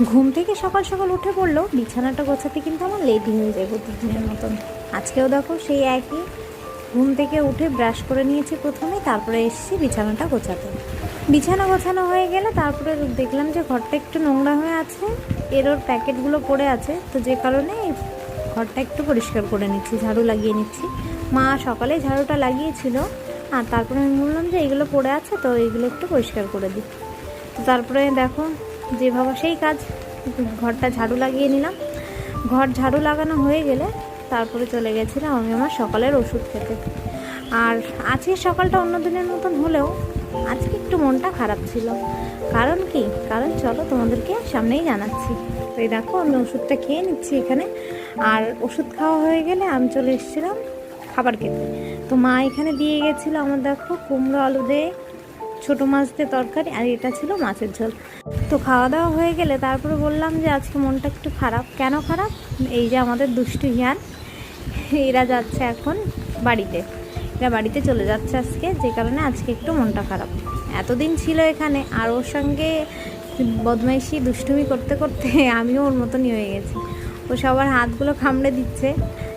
ঘুম থেকে সকাল সকাল উঠে পড়লেও বিছানাটা গোছাতে কিন্তু আমার লেটই হয়ে যায় প্রতিদিনের মতন। আজকেও দেখো সেই একই, ঘুম থেকে উঠে ব্রাশ করে নিয়েছি প্রথমে, তারপরে এসেছি বিছানাটা গোছাতে। বিছানা গোছানো হয়ে গেলে তারপরে দেখলাম যে ঘরটা একটু নোংরা হয়ে আছে, ওর প্যাকেটগুলো পড়ে আছে, তো যে কারণে এই ঘরটা একটু পরিষ্কার করে নিচ্ছি, ঝাড়ু লাগিয়ে নিচ্ছি। মা সকালে ঝাড়ুটা লাগিয়েছিল, আর তারপরে আমি বললাম যে এইগুলো পড়ে আছে তো এইগুলো একটু পরিষ্কার করে দিই। তো তারপরে দেখো যেভাবে সেই কাজ, ঘরটা ঝাড়ু লাগিয়ে নিলাম। ঘর ঝাড়ু লাগানো হয়ে গেলে তারপরে চলে গেছিলাম আমি আমার সকালের ওষুধ খেতে। আর আজকের সকালটা অন্য দিনের মতন হলেও আজকে একটু মনটা খারাপ ছিল। কারণ কি, কারণ চলো তোমাদেরকে সামনেই জানাচ্ছি। তো এই দেখো আমি ওষুধটা খেয়ে নিচ্ছি এখানে, আর ওষুধ খাওয়া হয়ে গেলে আমি চলে এসেছিলাম খাবার খেতে। তো মা এখানে দিয়ে গেছিলো আমার, দেখো কুমড়ো আলু দিয়ে ছোটো মাছ দিয়ে তরকারি, আর এটা ছিল মাছের ঝোল। তো খাওয়া দাওয়া হয়ে গেলে তারপরে বললাম যে আজকে মনটা একটু খারাপ। কেন খারাপ? এই যে আমাদের দুষ্টু হিয়ান, এরা যাচ্ছে এখন বাড়িতে, এরা বাড়িতে চলে যাচ্ছে আজকে, যে কারণে আজকে একটু মনটা খারাপ। এতদিন ছিল এখানে, আর ওর সঙ্গে বদমাইশি দুষ্টুমি করতে করতে আমিও ওর মতনই হয়ে গেছি। ও সবার হাতগুলো কামড়ে দিচ্ছে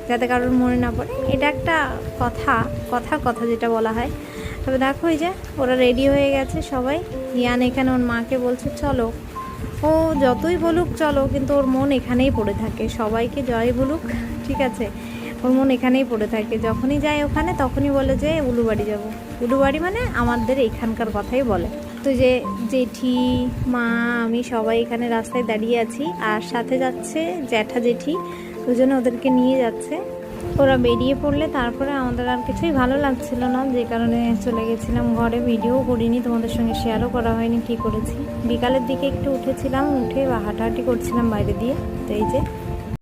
যাতে কারোর মনে না পড়ে, এটা একটা কথা যেটা বলা হয়। তবে দেখো এই যে ওরা রেডি হয়ে গেছে সবাই। ইয়ান এখানে ওর মাকে বলছে চলো, ও যতই বলুক চলো, কিন্তু ওর মন এখানেই পড়ে থাকে। সবাইকে জয় বলুক, ঠিক আছে, ওর মন এখানেই পড়ে থাকে। যখনই যায় ওখানে তখনই বলে যে উলুবাড়ি যাব। উলুবাড়ি মানে আমাদের এখানকার কথাই বলে। তো যে জেঠি, মা, আমি সবাই এখানে রাস্তায় দাঁড়িয়ে আছি, আর সাথে যাচ্ছে জ্যাঠা জেঠি, দুজনে ওদেরকে নিয়ে যাচ্ছে। ওরা বেরিয়ে পড়লে তারপরে আমাদের আর কিছুই ভালো লাগছিল না, যে কারণে চলে গেছিলাম ঘরে। ভিডিও করিনি, তোমাদের সঙ্গে শেয়ারও করা হয়নি কী করেছি। বিকালের দিকে একটু উঠেছিলাম, উঠে হাঁটাহাঁটি করছিলাম বাইরে দিয়ে। তো এই যে